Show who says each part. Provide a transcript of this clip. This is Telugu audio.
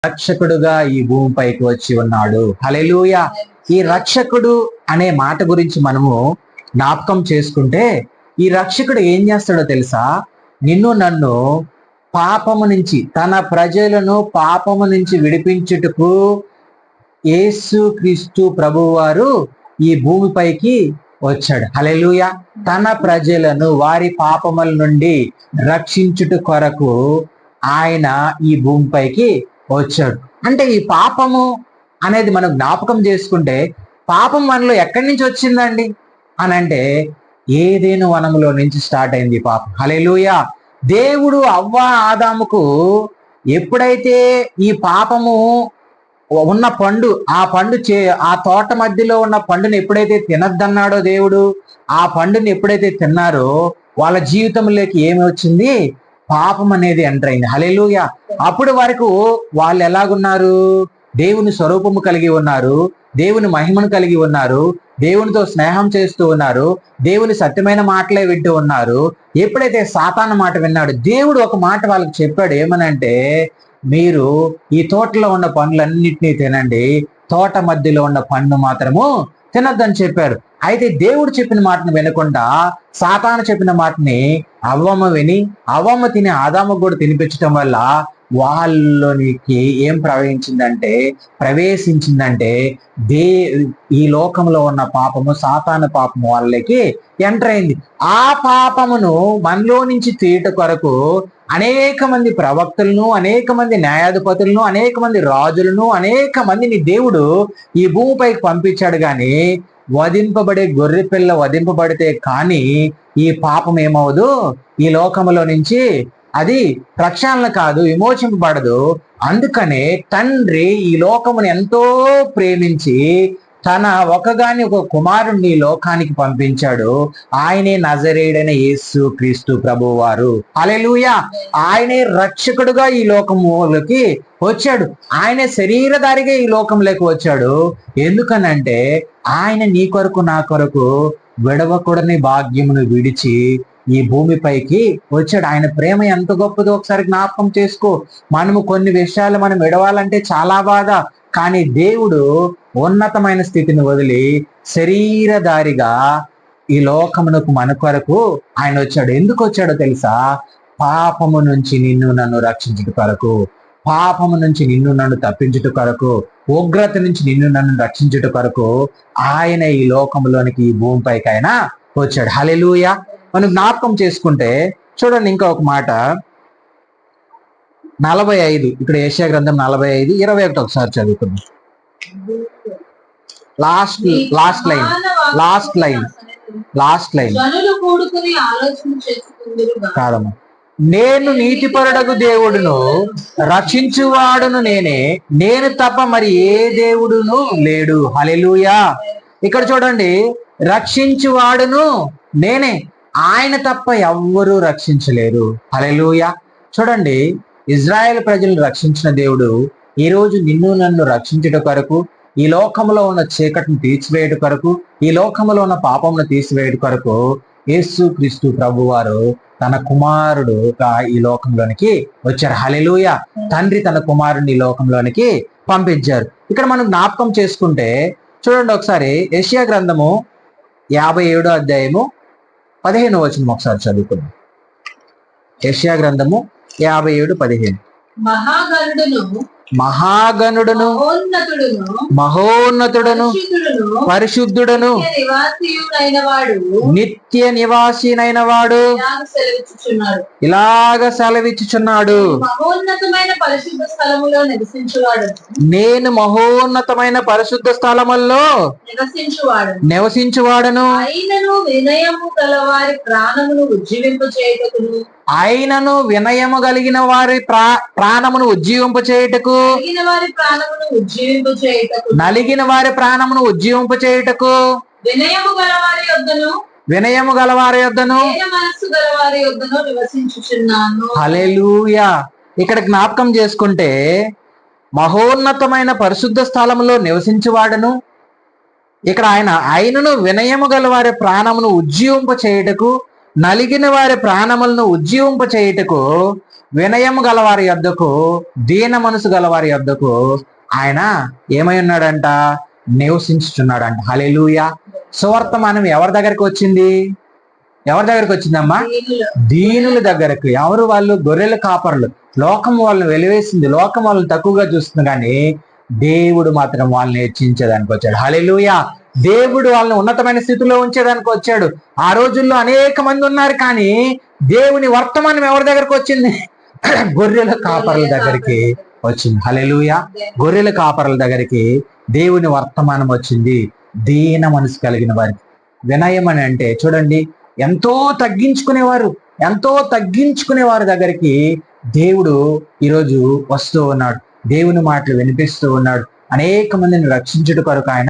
Speaker 1: రక్షకుడుగా ఈ భూమిపైకి వచ్చి ఉన్నాడు. హల్లెలూయా. ఈ రక్షకుడు అనే మాట గురించి మనము జ్ఞాపకం చేసుకుంటే, ఈ రక్షకుడు ఏం చేస్తాడో తెలుసా? నిన్ను నన్ను పాపము నుంచి, తన ప్రజలను పాపము నుంచి విడిపించుటకు యేసు క్రీస్తు ప్రభువారు ఈ భూమిపైకి వచ్చాడు. హల్లెలూయా. తన ప్రజలను వారి పాపముల నుండి రక్షించుట కొరకు ఆయన ఈ భూమిపైకి వచ్చాడు. అంటే ఈ పాపము అనేది మనం జ్ఞాపకం చేసుకుంటే, పాపం మనలో ఎక్కడి నుంచి వచ్చిందండి అని అంటే, ఏదేను వనములో నుంచి స్టార్ట్ అయింది పాపం. హల్లెలూయా. దేవుడు అవ్వ ఆదాముకు ఎప్పుడైతే ఈ పాపము ఉన్న పండు, ఆ తోట మధ్యలో ఉన్న పండుని ఎప్పుడైతే తినద్దన్నాడో దేవుడు, ఆ పండుని ఎప్పుడైతే తిన్నారో వాళ్ళ జీవితంలోకి ఏమి వచ్చింది? పాపం అనేది ఎంటర్ అయింది. హల్లెలూయా. అప్పుడు వరకు వాళ్ళు ఎలాగున్నారు? దేవుని స్వరూపము కలిగి ఉన్నారు, దేవుని మహిమను కలిగి ఉన్నారు, దేవునితో స్నేహం చేస్తూ ఉన్నారు, దేవుని సత్యమైన మాటలే వింటూ ఉన్నారు. ఎప్పుడైతే సాతాను మాట విన్నాడు, దేవుడు ఒక మాట వాళ్ళకి చెప్పాడు. ఏమనంటే, మీరు ఈ తోటలో ఉన్న పండ్లన్నిటినీ తినండి, తోట మధ్యలో ఉన్న పండు మాత్రము తినద్దని చెప్పారు. అయితే దేవుడు చెప్పిన మాటను వినకుండా సాతాను చెప్పిన మాటని అవ్వమ్మ విని, అవ్వమ్మ తిని ఆదాము కూడా తినిపించడం వల్ల వాళ్ళలోనికి ఏం ప్రవేశించిందంటే ఈ లోకంలో ఉన్న పాపము, సాతాను పాపము వాళ్ళకి ఎంటర్ అయింది. ఆ పాపమును మనలో నుంచి తీయట కొరకు అనేక మంది ప్రవక్తలను, అనేక మంది న్యాయాధిపతులను, అనేక మంది రాజులను, అనేక మందిని దేవుడు ఈ భూమిపైకి పంపించాడు. కానీ వధింపబడే గొర్రె పిల్ల వధింపబడితే కానీ ఈ పాపం ఏమవదు, ఈ లోకములో నుంచి అది ప్రక్షాళన కాదు, విమోచింపబడదు. అందుకనే తండ్రి ఈ లోకమును ఎంతో ప్రేమించి తన ఒక కుమారుణ్ణి ఈ లోకానికి పంపించాడు. ఆయనే నజరేయుడైన యేసు క్రీస్తు ప్రభువారు. హల్లెలూయా. ఆయనే రక్షకుడుగా ఈ లోకములోకి వచ్చాడు. ఆయనే శరీరధారిగా ఈ లోకంలోకి వచ్చాడు. ఎందుకనంటే ఆయన నీ కొరకు నా కొరకు విడవకూడని భాగ్యమును విడిచి ఈ భూమిపైకి వచ్చాడు. ఆయన ప్రేమ ఎంత గొప్పదో ఒకసారి జ్ఞాపకం చేసుకో. మనము కొన్ని విషయాలు మనం విడవాలంటే చాలా బాధ, కానీ దేవుడు ఉన్నతమైన స్థితిని వదిలి శరీరధారిగా ఈ లోకమునకు మన కొరకు ఆయన వచ్చాడు. ఎందుకు వచ్చాడో తెలుసా? పాపము నుంచి నిన్ను నన్ను రక్షించుట కొరకు, పాపము నుంచి నిన్ను నన్ను తప్పించుట కొరకు, ఉగ్రత నుంచి నిన్ను నన్ను రక్షించుట కొరకు ఆయన ఈ లోకంలోనికి, ఈ భూమిపైకి ఆయన వచ్చాడు. హల్లెలూయా. మనం జ్ఞాపకం చేసుకుంటే చూడండి, ఇంకా ఒక మాట 45, ఇక్కడ యెషయా గ్రంథం 45:21 ఒకసారి చదువుకుందాం. లాస్ట్ లైన్ కాదమ్మా. నేను నీతిపరుడగు దేవుడును, రక్షించువాడును నేనే, నేను తప్ప మరి ఏ దేవుడును లేడు. హల్లెలూయా. ఇక్కడ చూడండి, రక్షించువాడును నేనే, ఆయన తప్ప ఎవ్వరూ రక్షించలేరు. హల్లెలూయా. చూడండి, ఇజ్రాయెల్ ప్రజలను రక్షించిన దేవుడు ఈ రోజు నిన్ను నన్ను రక్షించుట కొరకు, ఈ లోకంలో ఉన్న చీకటిని తీసివేయట కొరకు, ఈ లోకంలో ఉన్న పాపమును తీసివేయట కొరకు యేసు క్రీస్తు ప్రభువారు తన కుమారుడుగా ఈ లోకంలోనికి వచ్చారు. హల్లెలూయా. తండ్రి తన కుమారుడిని ఈ లోకంలోనికి పంపించారు. ఇక్కడ మనం జ్ఞాపకం చేసుకుంటే చూడండి ఒకసారి, యెషయా గ్రంథము 57:15 ఒకసారి చదువుకుందాం. యెషయా గ్రంథము 57:15. మహాగణుడును మహోన్నతుడును పరిశుద్ధుడును నిత్య నివాసినైన వాడు ఇలాగ సెలవిచ్చుచున్నాడు, నేను మహోన్నతమైన పరిశుద్ధ స్థలముల్లో నివసించువాడను, ఆయనను వినయము కలిగిన వారి ప్రాణమును ఉజ్జీవింప చేయుటకు, నలిగిన వారి ప్రాణమును ఉజ్జీవింప చేయుటకు, వినయము గలవారి యొద్దను హల్లెలూయా. ఇక్కడ జ్ఞాపకం చేసుకుంటే, మహోన్నతమైన పరిశుద్ధ స్థలములో నివసించువాడను, ఇక్కడ ఆయనను వినయము గలవారి ప్రాణమును ఉజ్జీవింప చేయుటకు, నలిగిన వారి ప్రాణములను ఉజ్జీవింప చేయుటకు వినయము గలవారి యొద్దకు, దీన మనసు గలవారి యొద్దకు ఆయన ఏమై ఉన్నాడంట? నివసించుచున్నాడంట. హల్లెలూయా. సువర్తమానం ఎవరి దగ్గరికి వచ్చింది? ఎవరి దగ్గరికి వచ్చిందమ్మా? దీనుల దగ్గరకు. ఎవరు వాళ్ళు? గొర్రెల కాపరులు. లోకం వాళ్ళని వెలివేసింది, లోకం వాళ్ళని తక్కువగా చూస్తుంది, కానీ దేవుడు మాత్రం వాళ్ళని హెచ్చించేదానికి వచ్చాడు. హల్లెలూయా. దేవుడు వాళ్ళని ఉన్నతమైన స్థితిలో ఉంచేదానికి వచ్చాడు. ఆ రోజుల్లో అనేక మంది ఉన్నారు, కానీ దేవుని వర్తమానం ఎవరి దగ్గరకు వచ్చింది? గొర్రెల కాపరుల దగ్గరికి వచ్చింది. హల్లెలూయా. గొర్రెల కాపరుల దగ్గరికి దేవుని వర్తమానం వచ్చింది. దీన మనసు కలిగిన వారికి. వినయం అని అంటే చూడండి, ఎంతో తగ్గించుకునేవారు దగ్గరికి దేవుడు ఈరోజు వస్తూ ఉన్నాడు. దేవుని మాటలు వినిపిస్తూ ఉన్నాడు. అనేక మందిని రక్షించుట కొరకు ఆయన